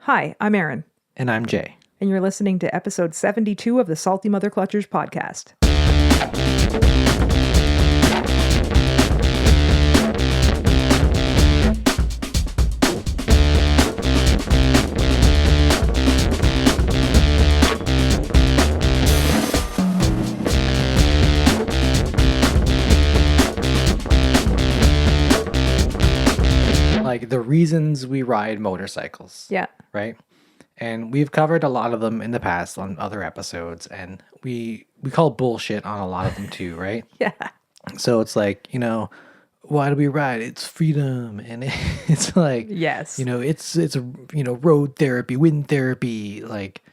Hi, I'm Erin, And I'm Jay. and you're listening to episode 72 of the Salty Mother Clutchers podcast. Like the reasons we ride motorcycles. Yeah. Right? And we've covered a lot of them in the past on other episodes, and we call bullshit on a lot of them too, right? Yeah. So it's like, why do we ride? It's freedom, and it's like, Yes. it's road therapy, wind therapy, like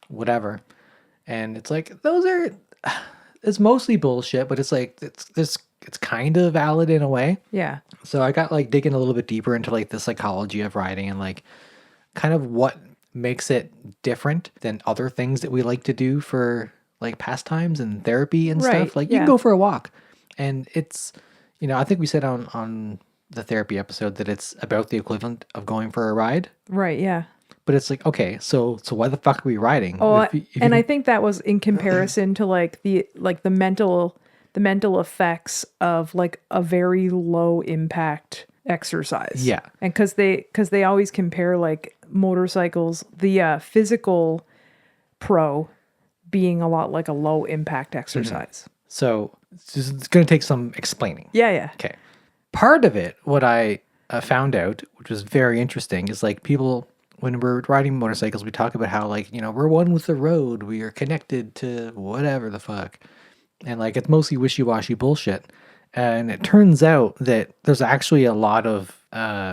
whatever. And it's like it's mostly bullshit, but it's like it's kind of valid in a way. Yeah. So I got like digging a little bit deeper into like the psychology of riding and like kind of what makes it different than other things that we like to do for like pastimes and therapy and Right, stuff. Like you yeah. can go for a walk, and it's I think we said on the therapy episode that it's about the equivalent of going for a ride. Right. Yeah. But it's like, okay, so why the fuck are we riding? Oh, If and I think that was in comparison to like the mental effects of like a very low impact exercise. Yeah. And because they always compare like motorcycles, the physical pro being a lot like a low impact exercise. So it's going to take some explaining. Yeah. Yeah. Okay. Part of it, what I found out, which was very interesting, is like people, when we're riding motorcycles, we talk about how like, we're one with the road. We are connected to whatever the fuck. And like, it's mostly wishy-washy bullshit. And it turns out that there's actually a lot of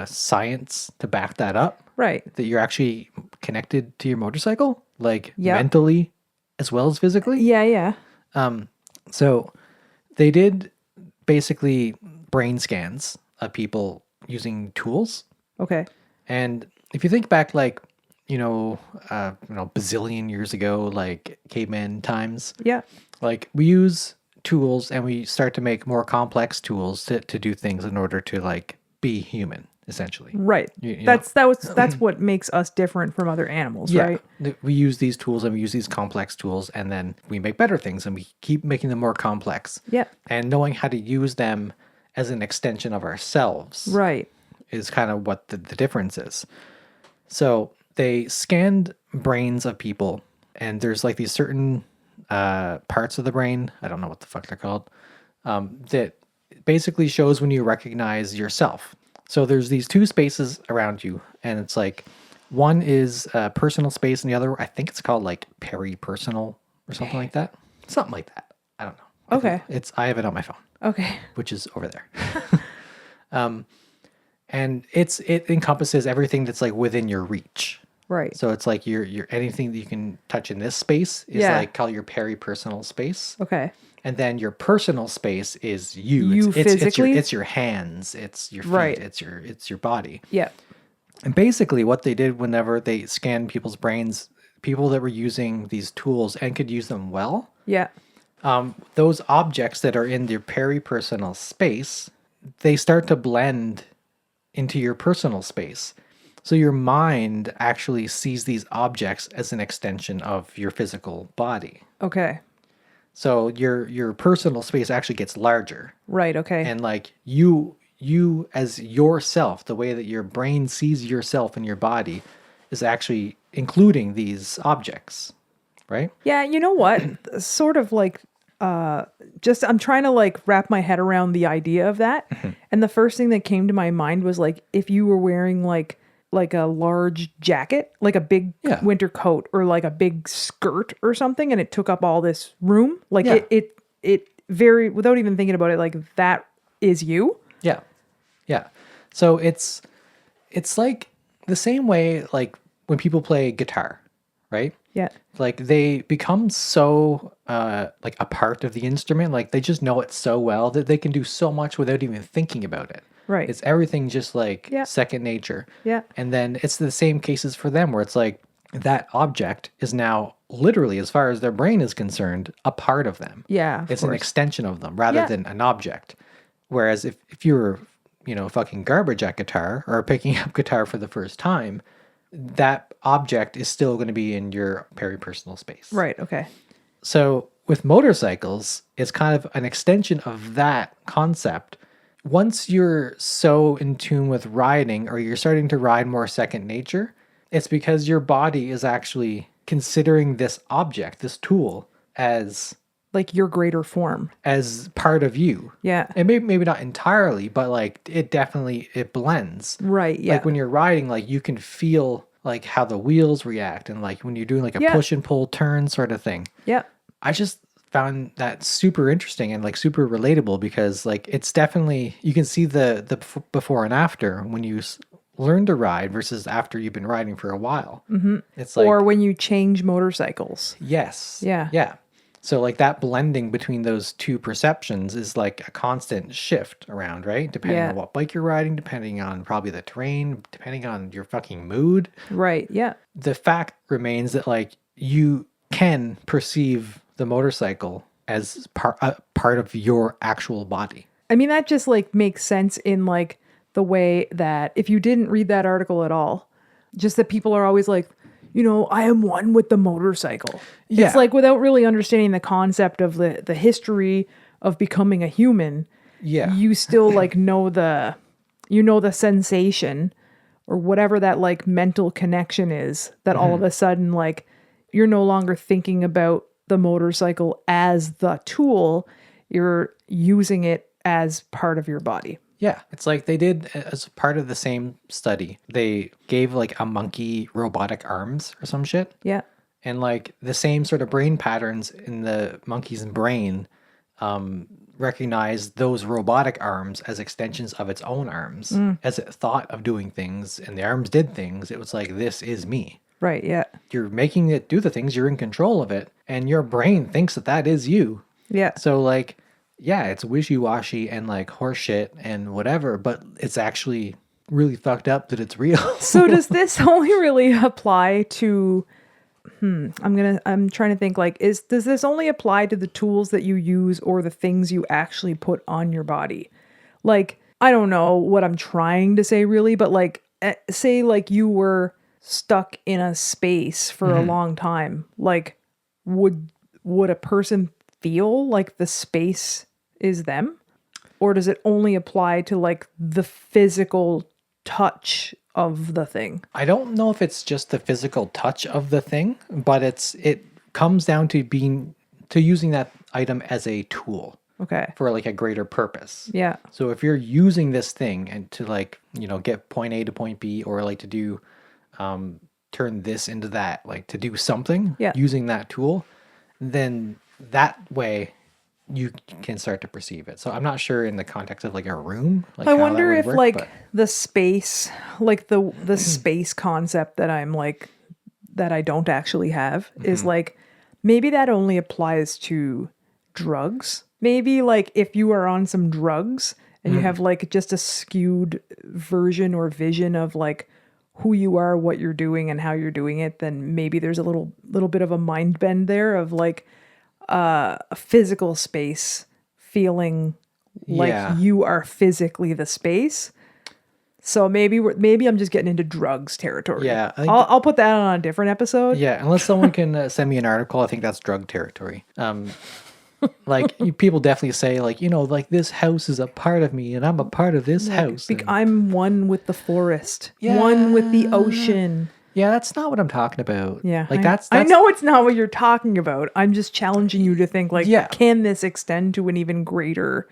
science to back that up. Right. That you're actually connected to your motorcycle, like Yep. mentally as well as physically. Yeah. Yeah. So they did basically brain scans of people using tools. Okay. And if you think back, like, bazillion years ago, like caveman times, Yeah. like we use tools and we start to make more complex tools to do things in order to like be human, essentially. Right. You That's what makes us different from other animals, right? We use these tools and we use these complex tools, and then we make better things and we keep making them more complex. Yeah. And knowing how to use them as an extension of ourselves Right. is kind of what the difference is. So they scanned brains of people, and there's like these certain parts of the brain, I don't know what the fuck they're called, that basically shows when you recognize yourself. So there's these two spaces around you, and it's like one is personal space, and the other, I think it's called like peripersonal or something like that. Something like that. I don't know. Okay. I have it on my phone, Okay. which is over there. And it encompasses everything that's like within your reach. Right. So it's like your anything that you can touch in this space is Yeah. like called your peripersonal space. Okay. And then your personal space is you. You physically? It's your hands, it's your feet, Right. it's your body. Yeah. And basically what they did whenever they scanned people's brains, people that were using these tools and could use them well, Yeah. those objects that are in their peripersonal space, they start to blend into your personal space. So your mind actually sees these objects as an extension of your physical body. Okay. So your personal space actually gets larger. Right. Okay. And like you as yourself, the way that your brain sees yourself in your body is actually including these objects, right? Yeah, you know what? Sort of like just I'm trying to like wrap my head around the idea of that. And the first thing that came to my mind was like if you were wearing like a large jacket, like a big Yeah. winter coat or like a big skirt or something, and it took up all this room. Like Yeah. it very, without even thinking about it, like that is you. Yeah. Yeah. So it's like the same way like when people play guitar, right? Yeah. Like they become so like a part of the instrument, like they just know it so well that they can do so much without even thinking about it. Right. It's everything just like Yeah. second nature. Yeah. And then it's the same cases for them where it's like that object is now literally, as far as their brain is concerned, a part of them. Yeah. of It's an course. extension of them rather Yeah. than an object. Whereas if you were, fucking garbage at guitar or picking up guitar for the first time, that object is still going to be in your peripersonal space. Right. Okay. So with motorcycles, it's kind of an extension of that concept. Once you're so in tune with riding, or you're starting to ride more second nature, it's because your body is actually considering this object, this tool, as Like your greater form. part of you. Yeah. And maybe not entirely, but like it definitely it blends. Right. Yeah. Like when you're riding, like you can feel like how the wheels react, and like when you're doing like a Yeah. push and pull turn sort of thing. yeah. I just found that super interesting and like super relatable, because like it's definitely, you can see the before and after when you learn to ride versus after you've been riding for a while. It's like, Or when you change motorcycles. yes. Yeah. Yeah. So like that blending between those two perceptions is like a constant shift around, right? Depending Yeah. on what bike you're riding, depending on probably the terrain, depending on your fucking mood. Right. Yeah. The fact remains that like you can perceive the motorcycle as part of your actual body. I mean, that just like makes sense in like the way that if you didn't read that article at all, just that people are always like, you know, I am one with the motorcycle. Yeah. It's like without really understanding the concept of the history of becoming a human. Yeah. You still like know the sensation or whatever that like mental connection is that all of a sudden like you're no longer thinking about the motorcycle as the tool. You're using it as part of your body. Yeah, it's like they did as part of the same study. They gave like a monkey robotic arms or some shit. Yeah. And like the same sort of brain patterns in the monkey's brain recognized those robotic arms as extensions of its own arms. As it thought of doing things and the arms did things, it was like, this is me. Right. Yeah. You're making it do the things, you're in control of it, and your brain thinks that that is you. Yeah. So like, yeah, it's wishy-washy and like horseshit and whatever, but it's actually really fucked up that it's real. So does this only really apply to I'm trying to think like does this only apply to the tools that you use or the things you actually put on your body? Like, I don't know what I'm trying to say really, but like say like you were stuck in a space for a long time. Like would a person feel like the space is them? Or does it only apply to like the physical touch of the thing? I don't know if it's just the physical touch of the thing, but it comes down to using that item as a tool Okay. for like a greater purpose. Yeah. So if you're using this thing and to like, get point A to point B, or like to do turn this into that, like to do something using that tool, then that way you can start to perceive it. So I'm not sure in the context of like a room. Like I how that wonder would if work, like but the space, like the space concept that I'm like, that I don't actually have is like, maybe that only applies to drugs. Maybe like if you are on some drugs and you have like just a skewed version or vision of like who you are, what you're doing and how you're doing it, then maybe there's a little bit of a mind bend there of like a physical space feeling like you are physically the space. So maybe I'm just getting into drugs territory. Yeah, I think I'll put that on a different episode. yeah, unless someone can send me an article, I think that's drug territory. Like people definitely say like, like this house is a part of me and I'm a part of this house. and- I'm one with the forest, one with the ocean. yeah, that's not what I'm talking about. Yeah, like I that's know it's not what you're talking about. I'm just challenging you to think like, Yeah. can this extend to an even greater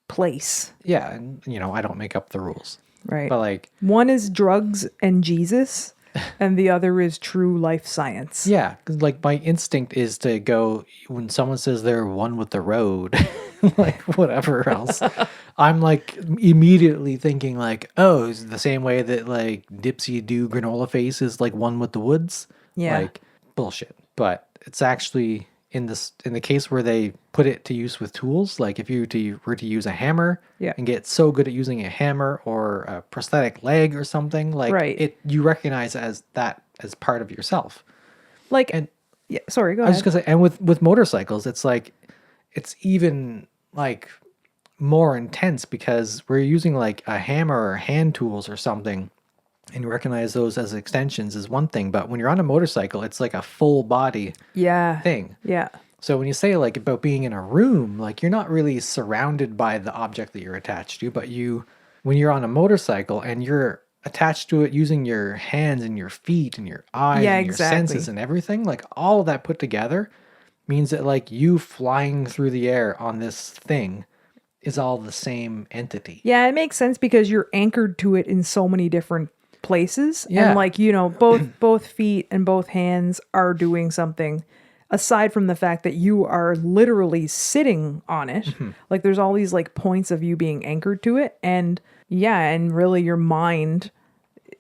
place? yeah, and I don't make up the rules. Right. But like, One is drugs and Jesus, and the other is true life science. yeah, 'cause like my instinct is to go when someone says they're one with the road, like whatever else. I'm like immediately thinking like, oh, is it the same way that like Dipsy Do Granola Face is like one with the woods? Yeah. Like bullshit. But it's actually in the case where they put it to use with tools, like if you were to use a hammer and get so good at using a hammer or a prosthetic leg or something, like you recognize as part of yourself. Like, And yeah, sorry, go I was ahead. just gonna say, and with motorcycles, it's like it's even like more intense because we're using like a hammer or hand tools or something, and recognize those as extensions is one thing. But when you're on a motorcycle, it's like a full body Yeah. thing. Yeah. So when you say like about being in a room, like you're not really surrounded by the object that you're attached to, but when you're on a motorcycle and you're attached to it using your hands and your feet and your eyes Yeah, and your senses exactly. and everything, like all of that put together means that like you flying through the air on this thing is all the same entity. Yeah, it makes sense because you're anchored to it in so many different places. Yeah. And like, both feet and both hands are doing something aside from the fact that you are literally sitting on it. Mm-hmm. Like there's all these like points of you being anchored to it. And yeah, and really your mind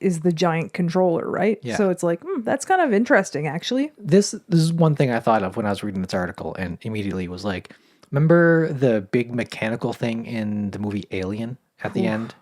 is the giant controller, right? Yeah. So it's like, that's kind of interesting actually. This is one thing I thought of when I was reading this article and immediately was like, remember the big mechanical thing in the movie Alien at the end?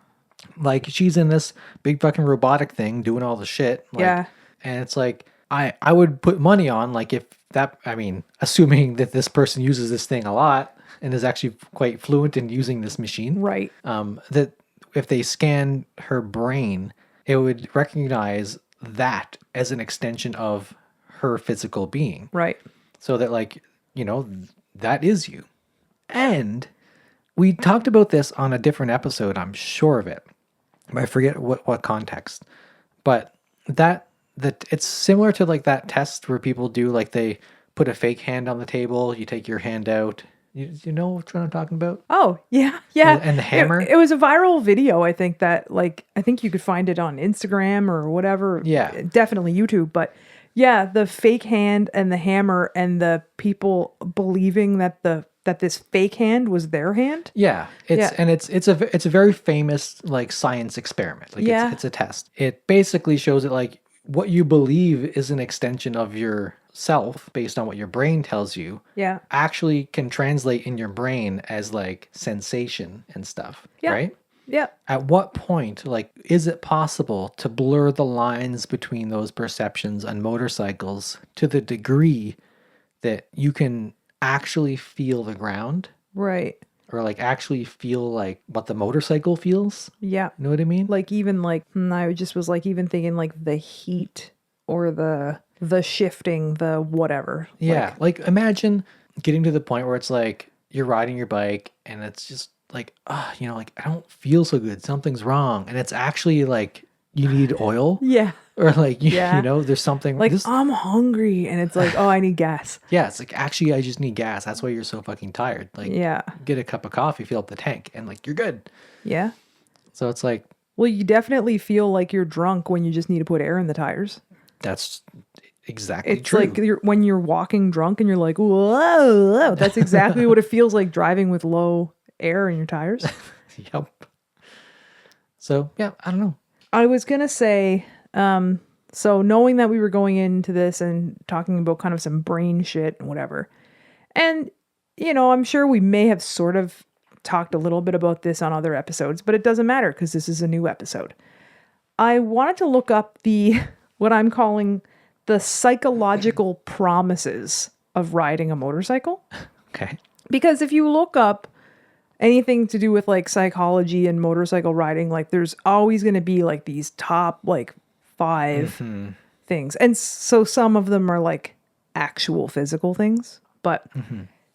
Like she's in this big fucking robotic thing doing all the shit. Like, Yeah. And it's like, I would put money on like if that, I mean, assuming that this person uses this thing a lot and is actually quite fluent in using this machine. Right. That if they scan her brain, it would recognize that as an extension of her physical being. Right. So that like, that is you. And we talked about this on a different episode, I'm sure of it. I forget what context. But that it's similar to like that test where people do like they put a fake hand on the table, you take your hand out. You know what I'm talking about? Oh, yeah. Yeah. And the hammer? It was a viral video, I think, that like I think you could find it on Instagram or whatever. Yeah. Definitely YouTube, but yeah, the fake hand and the hammer and the people believing that this fake hand was their hand. Yeah, it's a very famous like science experiment. Like Yeah. it's a test. It basically shows that like what you believe is an extension of yourself based on what your brain tells you. Yeah. Actually can translate in your brain as like sensation and stuff, Yeah. right? Yeah. At what point, like, is it possible to blur the lines between those perceptions on motorcycles to the degree that you can actually feel the ground Right. or like actually feel like what the motorcycle feels? Yeah. You know what I mean? Like even like I just was like even thinking like the heat or the shifting, the whatever. Yeah. Like imagine getting to the point where it's like you're riding your bike and it's just like, like I don't feel so good. Something's wrong. And it's actually like you need oil Yeah. or like, Yeah. there's something Like I'm hungry and it's like, oh, I need gas. yeah, it's like actually I just need gas. That's why you're so fucking tired. Like Yeah. get a cup of coffee, fill up the tank and like you're good. Yeah. So it's like, Well, you definitely feel like you're drunk when you just need to put air in the tires. that's exactly It's true. like when you're walking drunk and you're like, whoa. That's exactly what it feels like driving with low air in your tires. Yep. So yeah, I don't know. I was going to say, so knowing that we were going into this and talking about kind of some brain shit and whatever, and, I'm sure we may have sort of talked a little bit about this on other episodes, but it doesn't matter because this is a new episode. I wanted to look up what I'm calling the psychological promises of riding a motorcycle. Okay. Because if you look up anything to do with like psychology and motorcycle riding, like there's always going to be like these top like 5 things. And so some of them are like actual physical things. But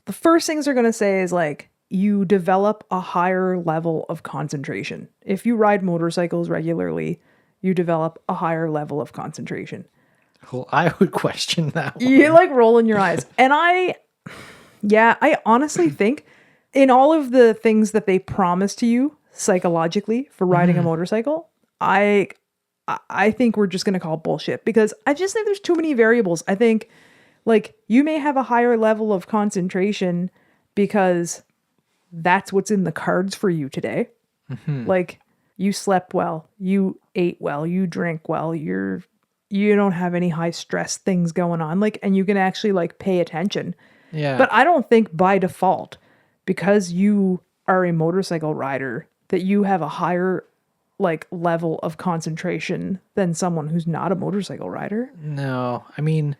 the first things they're going to say is like you develop a higher level of concentration. If you ride motorcycles regularly, you develop a higher level of concentration. Well, I would question that one. You're like rolling your eyes. And I honestly think in all of the things that they promise to you psychologically for riding a motorcycle, I think we're just going to call bullshit because I just think there's too many variables. I think like you may have a higher level of concentration because that's what's in the cards for you today. Like you slept well, you ate well, you drank well, you don't have any high stress things going on. Like, and you can actually like pay attention. Yeah. But I don't think by default, because you are a motorcycle rider, that you have a higher like level of concentration than someone who's not a motorcycle rider. No, I mean,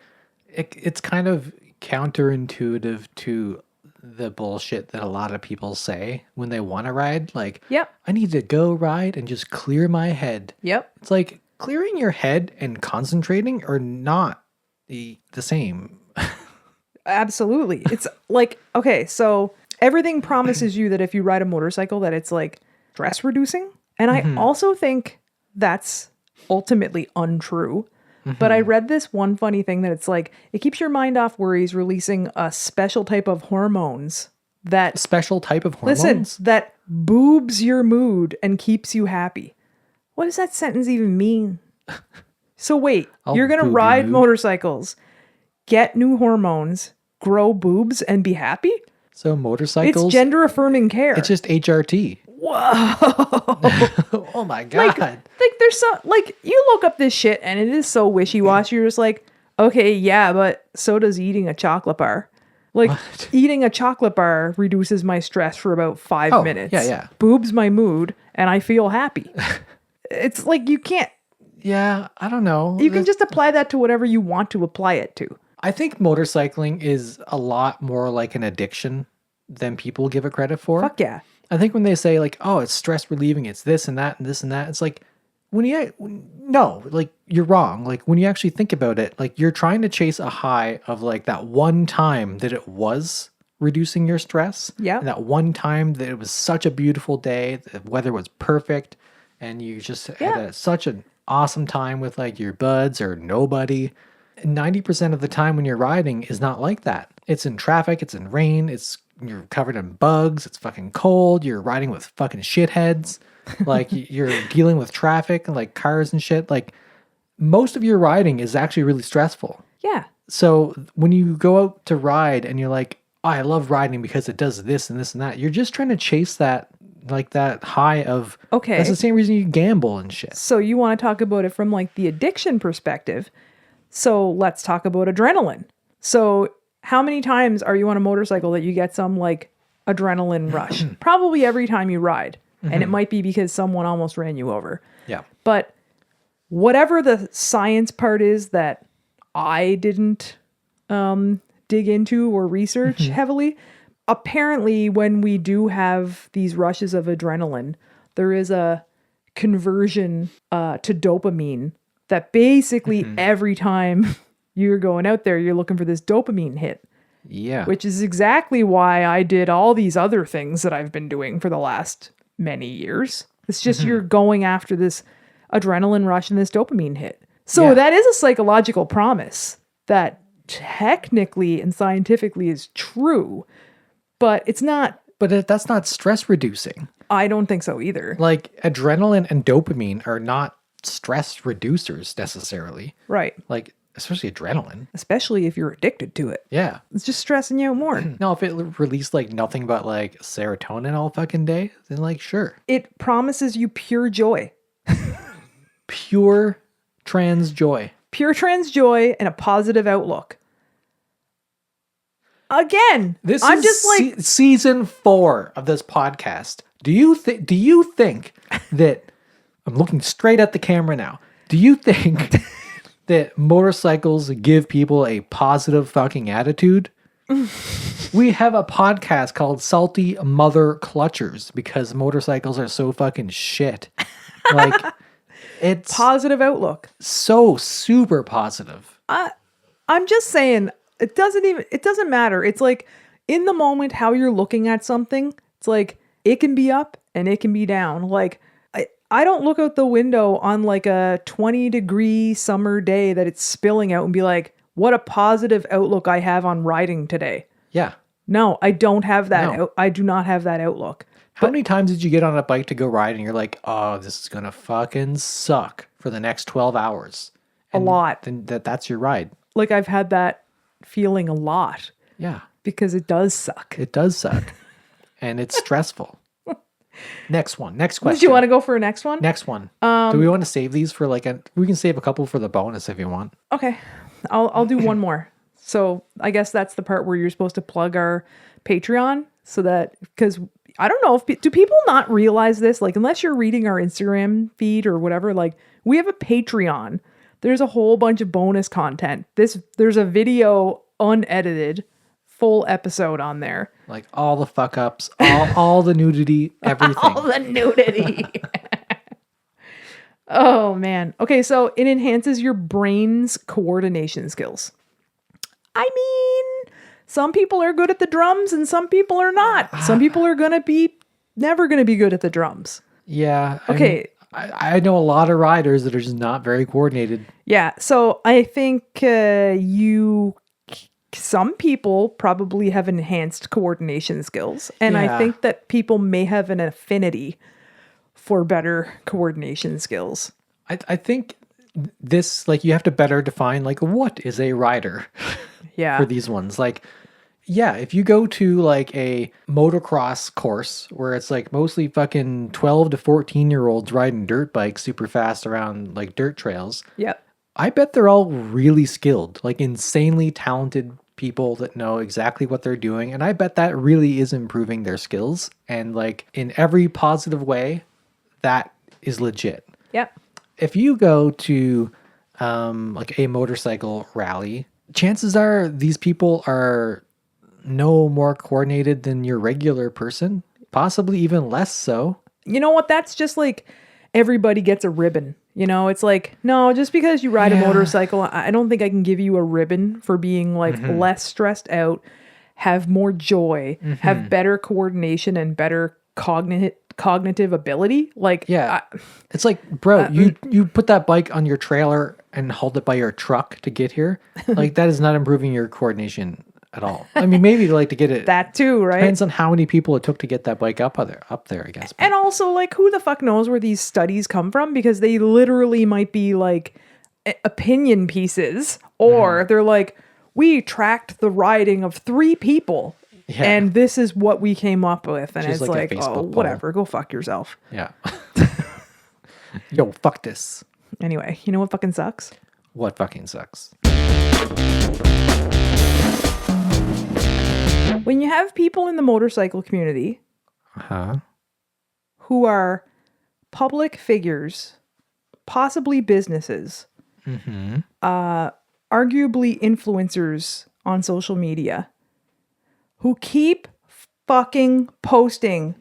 it's kind of counterintuitive to the bullshit that a lot of people say when they want to ride. Like, Yep. I need to go ride and just clear my head. Yep. It's like, clearing your head and concentrating are not the same. Absolutely. It's like, okay, so everything promises you that if you ride a motorcycle that it's like stress reducing. And I also think that's ultimately untrue. But I read this one funny thing that it's like it keeps your mind off worries, releasing a special type of hormones that Special type of hormones? listen, that boobs your mood and keeps you happy. What does that sentence even mean? So wait, you're going to boob your ride mood. motorcycles, get new hormones, grow boobs, and be happy? So It's motorcycles, gender affirming care. it's just HRT. Whoa. Oh my God. Like there's so like you look up this shit and it is so wishy-washy. You're just like, okay, yeah, but so does eating a chocolate bar. Like What? eating a chocolate bar reduces my stress for about 5 minutes. yeah. Boobs my mood and I feel happy. It's like you can't Yeah, I don't know. you can just apply that to whatever you want to apply it to. I think motorcycling is a lot more like an addiction than people give it credit for. Fuck yeah. I think when they say like, "Oh, it's stress relieving, it's this and that and this and that," it's like no, like you're wrong. Like when you actually think about it, like you're trying to chase a high of like that one time that it was reducing your stress. Yeah. And that one time that it was such a beautiful day, the weather was perfect, and you just had such an awesome time with like your buds or nobody. 90% of the time when you're riding is not like that. It's in traffic, it's in rain, you're covered in bugs, it's fucking cold, you're riding with fucking shitheads, like you're dealing with traffic and like cars and shit. Like most of your riding is actually really stressful. Yeah. So when you go out to ride and you're like, oh, I love riding because it does this and this and that, you're just trying to chase that like that high of Okay. That's the same reason you gamble and shit. So you want to talk about it from like the addiction perspective. So let's talk about adrenaline. So how many times are you on a motorcycle that you get some like adrenaline rush? Probably every time you ride. And it might be because someone almost ran you over. Yeah. But whatever the science part is that I didn't dig into or research heavily, apparently when we do have these rushes of adrenaline, there is a conversion to dopamine that basically every time you're going out there, you're looking for this dopamine hit. Yeah. Which is exactly why I did all these other things that I've been doing for the last many years. It's just you're going after this adrenaline rush and this dopamine hit. So that is a psychological promise that technically and scientifically is true, but it's not. But that's not stress reducing. I don't think so either. Like adrenaline and dopamine are not stress reducers necessarily. Right. Like especially adrenaline. Especially if you're addicted to it. Yeah. It's just stressing you out more. Now, if it released like nothing but like serotonin all fucking day, then like sure. It promises you pure joy. Pure trans joy. Pure trans joy and a positive outlook. Again, I'm just like season 4 of this podcast. Do you think that I'm looking straight at the camera now? Do you think that motorcycles give people a positive fucking attitude? We have a podcast called Salty Mother Clutchers because motorcycles are so fucking shit. Like it's positive outlook. So super positive. I'm just saying it doesn't matter. It's like in the moment how you're looking at something. It's like it can be up and it can be down. Like I don't look out the window on like a 20-degree summer day that it's spilling out and be like, what a positive outlook I have on riding today. Yeah. No, I don't have that. I do not have that outlook. How many times did you get on a bike to go ride and you're like, oh, this is going to fucking suck for the next 12 hours? And a lot. Then that's your ride. Like I've had that feeling a lot. Yeah. Because it does suck. It does suck. And it's stressful. Next question. Did you want to go for a next one? Next one. Do we want to save these for we can save a couple for the bonus if you want. Okay. I'll do one more. So I guess that's the part where you're supposed to plug our Patreon so that, because I don't know do people not realize this? Like, unless you're reading our Instagram feed or whatever, like we have a Patreon. There's a whole bunch of bonus content. There's a video unedited full episode on there. Like all the fuck ups, all the nudity, everything. All the nudity. Oh man. Okay, so it enhances your brain's coordination skills. I mean, some people are good at the drums and some people are not. Some people are never gonna be good at the drums. Yeah. I mean, Okay. I know a lot of riders that are just not very coordinated. Yeah. So I think some people probably have enhanced coordination skills. And I Yeah. think that people may have an affinity for better coordination skills. I think this, like, you have to better define, like, what is a rider Yeah. for these ones. Like, yeah, if you go to like a motocross course where it's like mostly fucking 12 to 14-year-olds riding dirt bikes super fast around like dirt trails, Yep. I bet they're all really skilled, like insanely talented people that know exactly what they're doing. And I bet that really is improving their skills. And like in every positive way, that is legit. Yep. If you go to like a motorcycle rally, chances are these people are no more coordinated than your regular person, possibly even less so. You know what? That's just like everybody gets a ribbon. You know, it's like, no, just because you ride a Yeah. motorcycle, I don't think I can give you a ribbon for being like less stressed out, have more joy, have better coordination and better cognitive ability. Like, Yeah. It's like, bro, you put that bike on your trailer and hold it by your truck to get here. Like that is not improving your coordination at all. I mean, maybe like to get it. that too, right? Depends on how many people it took to get that bike up there, I guess. And also, like, who the fuck knows where these studies come from? Because they literally might be like opinion pieces, or they're like, we tracked the riding of 3 people, Yeah. and this is what we came up with. And Just it's like a like, Facebook oh, poll. whatever, go fuck yourself. Yeah. Yo, fuck this. Anyway, you know what fucking sucks? What fucking sucks? When you have people in the motorcycle community Huh? who are public figures, possibly businesses, arguably influencers on social media, who keep fucking posting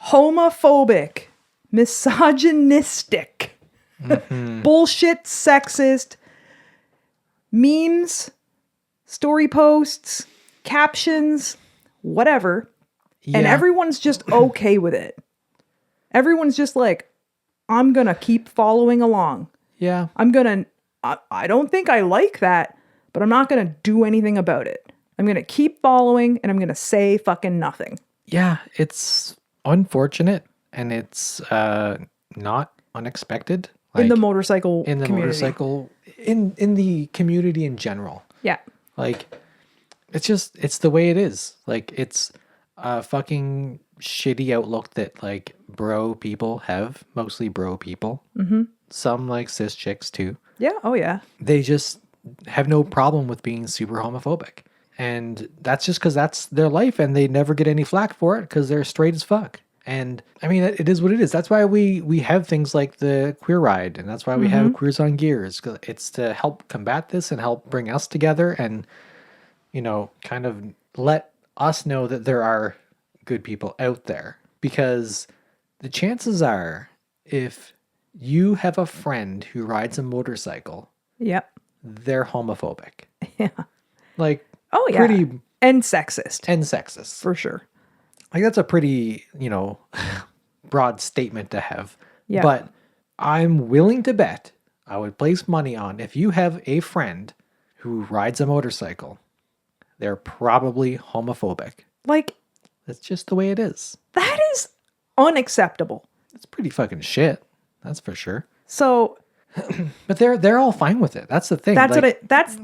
homophobic, misogynistic, bullshit, sexist memes, story posts, captions, whatever. And Yeah. everyone's just okay with it. Everyone's just like, I'm going to keep following along. Yeah. I don't think I like that, but I'm not going to do anything about it. I'm going to keep following and I'm going to say fucking nothing. Yeah, it's unfortunate and it's not unexpected. In the Like, motorcycle in the community. motorcycle in the community in general. Yeah. Like it's the way it is. Like it's a fucking shitty outlook that like bro people have, mostly bro people. Mm-hmm. Some like cis chicks too. Yeah. Oh, yeah. They just have no problem with being super homophobic. And that's just because that's their life and they never get any flack for it because they're straight as fuck. And I mean, it is what it is. That's why we have things like the Queer Ride, and that's why we have Queers on Gears. 'Cause it's to help combat this and help bring us together and, you know, kind of let us know that there are good people out there. Because the chances are, if you have a friend who rides a motorcycle, Yep. they're homophobic. Yeah. Like, Oh, yeah. pretty And sexist. and sexist. For sure. Like that's a pretty, you know, broad statement to have. Yeah. But I'm willing to bet, I would place money on, if you have a friend who rides a motorcycle, they're probably homophobic. Like, That's just the way it is. that is unacceptable. It's pretty fucking shit. That's for sure. So But they're all fine with it. That's the thing. that's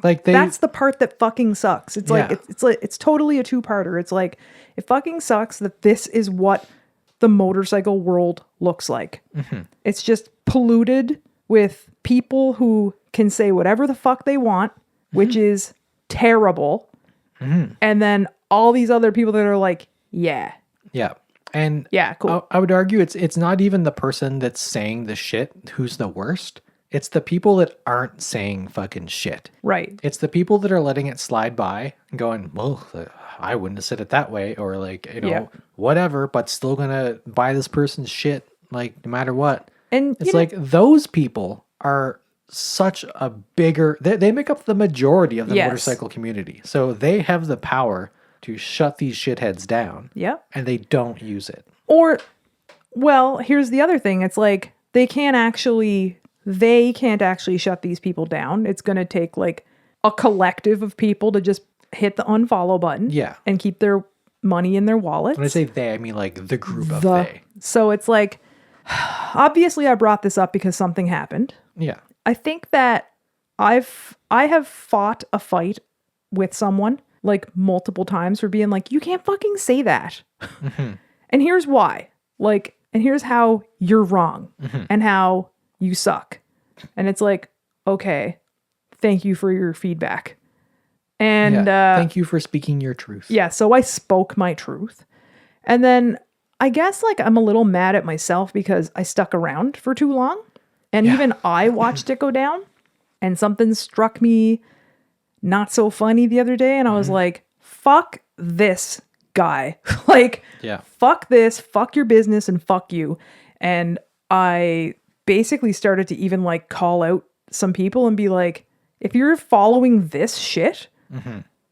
Like, that's the part that fucking sucks. It's like Yeah. it's totally a two-parter. It's like it fucking sucks that this is what the motorcycle world looks like. Mm-hmm. It's just polluted with people who can say whatever the fuck they want, which is terrible. And then all these other people that are like, yeah, Yeah. And yeah, cool. I would argue it's not even the person that's saying the shit who's the worst. It's the people that aren't saying fucking shit. Right. It's the people that are letting it slide by and going, well, I wouldn't have said it that way, or like, you know, Yeah. whatever, but still gonna buy this person's shit, like no matter what. And It's like those people are such a bigger, they make up the majority of the Yes. motorcycle community. So they have the power to shut these shitheads down. Yep. And they don't use it. Or, well, here's the other thing. It's like they can't actually shut these people down. It's going to take like a collective of people to just hit the unfollow button. Yeah. And keep their money in their wallets. When I say they, I mean like the group of they. So it's like, obviously I brought this up because something happened. Yeah. I think that I have fought a fight with someone like multiple times for being like, you can't fucking say that. Mm-hmm. And here's why. Like, and here's how you're wrong Mm-hmm. and how you suck. And it's like, okay, thank you for your feedback. And thank you for speaking your truth. yeah, so I spoke my truth. And then I guess like I'm a little mad at myself because I stuck around for too long. And even I watched it go down. And something struck me not so funny the other day. And I was like, fuck this guy. Like, fuck this, fuck your business, and fuck you. And I basically started to even like call out some people and be like, if you're following this shit,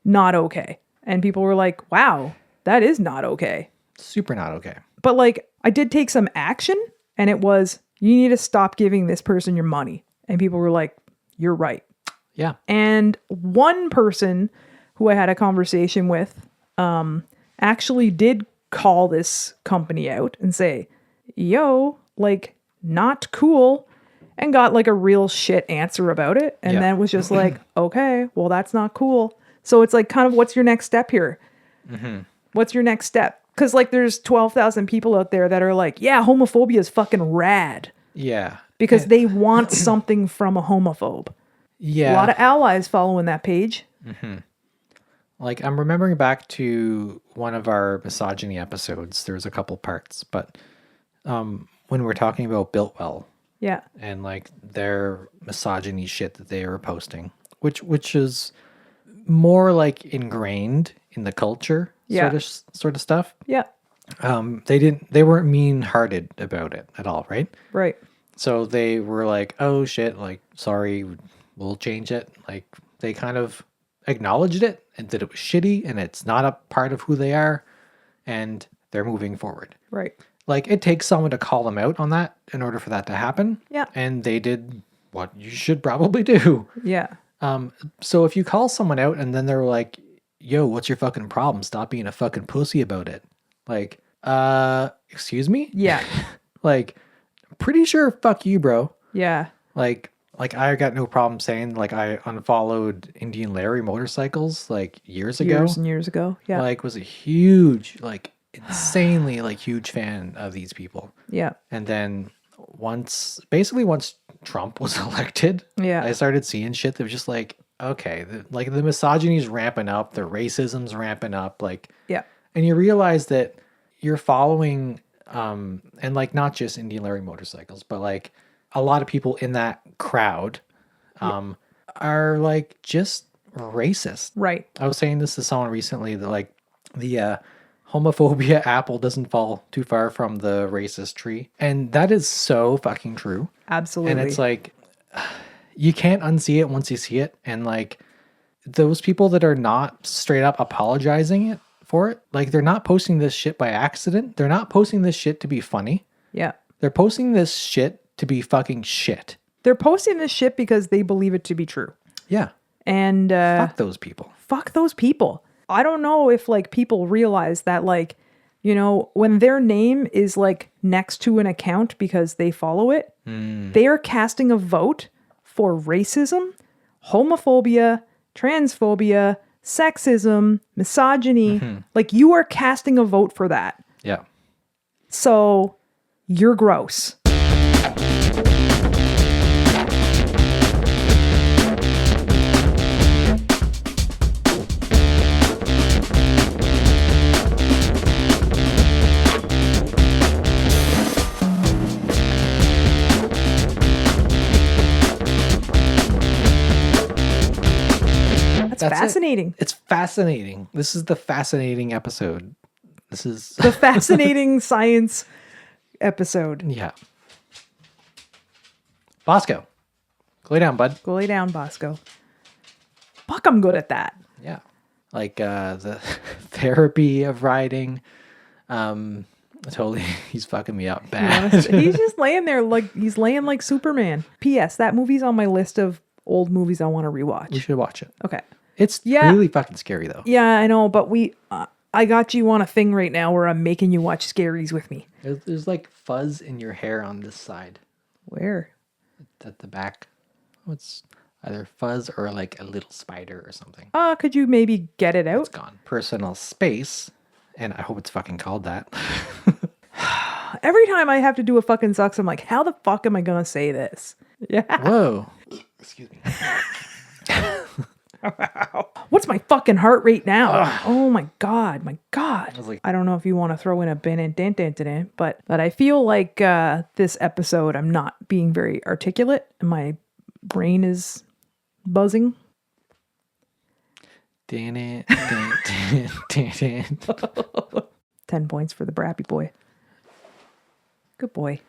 not okay. And people were like, wow, that is not okay. Super not okay. But like, I did take some action, and it was, you need to stop giving this person your money. And people were like, you're right. Yeah. And one person who I had a conversation with actually did call this company out and say, yo, like, not cool, and got like a real shit answer about it. And then was just like, okay, well, that's not cool. So it's like, kind of, what's your next step here? What's your next step? Because like there's 12,000 people out there that are like, yeah, homophobia is fucking rad. Yeah. Because they want something from a homophobe. Yeah. A lot of allies following that page. Like, I'm remembering back to one of our misogyny episodes. There's a couple parts, but when we were talking about Builtwell, Yeah. and like their misogyny shit that they were posting, which is more like ingrained in the culture, sort of stuff. Yeah. They weren't mean-hearted about it at all, right? Right. So they were like, oh shit, like, sorry, we'll change it. Like, they kind of acknowledged it and that it was shitty and it's not a part of who they are, and they're moving forward. Right. Like, it takes someone to call them out on that in order for that to happen. Yeah. And they did what you should probably do. Yeah. So if you call someone out and then they're like, yo, what's your fucking problem? Stop being a fucking pussy about it. Like, excuse me? Yeah. Like, pretty sure fuck you, bro. Yeah. Like I got no problem saying like I unfollowed Indian Larry motorcycles like years ago. Years and years ago. Yeah. Like, was a huge, like, insanely like huge fan of these people. Yeah. And then once Trump was elected, Yeah. I started seeing shit that was just like, okay, like the misogyny's ramping up, the racism's ramping up, like, Yeah. and you realize that you're following, and like not just Indian Larry motorcycles, but like a lot of people in that crowd, are like just racist. Right. I was saying this to someone recently that like the homophobia apple doesn't fall too far from the racist tree. And that is so fucking true. Absolutely. And it's like, you can't unsee it once you see it. And like those people that are not straight up apologizing for it, like they're not posting this shit by accident. They're not posting this shit to be funny. Yeah. They're posting this shit to be fucking shit. They're posting this shit because they believe it to be true. Yeah. And Fuck those people. fuck those people. I don't know if like people realize that, like, you know, when their name is like next to an account because they follow it, they are casting a vote for racism, homophobia, transphobia, sexism, misogyny. Like, you are casting a vote for that. Yeah. So you're gross. That's fascinating. It's fascinating. This is the fascinating episode. This is The fascinating science episode. yeah. Bosco, go lay down, bud. Go lay down, Bosco. Fuck, I'm good at that. Yeah. Like the therapy of riding. Totally, he's fucking me up bad. He's just laying there like he's laying like Superman. P.S. That movie's on my list of old movies I want to rewatch. We should watch it. Okay. It's really fucking scary though. Yeah, I know, but I got you on a thing right now where I'm making you watch scaries with me. There's like fuzz in your hair on this side. Where? At the back. It's either fuzz or like a little spider or something. Could you maybe get it out? It's gone. Personal space. And I hope it's fucking called that. Every time I have to do a fucking sucks, I'm like, how the fuck am I gonna say this? Yeah. Whoa. Excuse me. What's my fucking heart rate now? Oh my god, my god. I was like, I don't know if you want to throw in a bin and dent today, but I feel like this episode I'm not being very articulate and my brain is buzzing. 10 points for the Brappy boy. Good boy.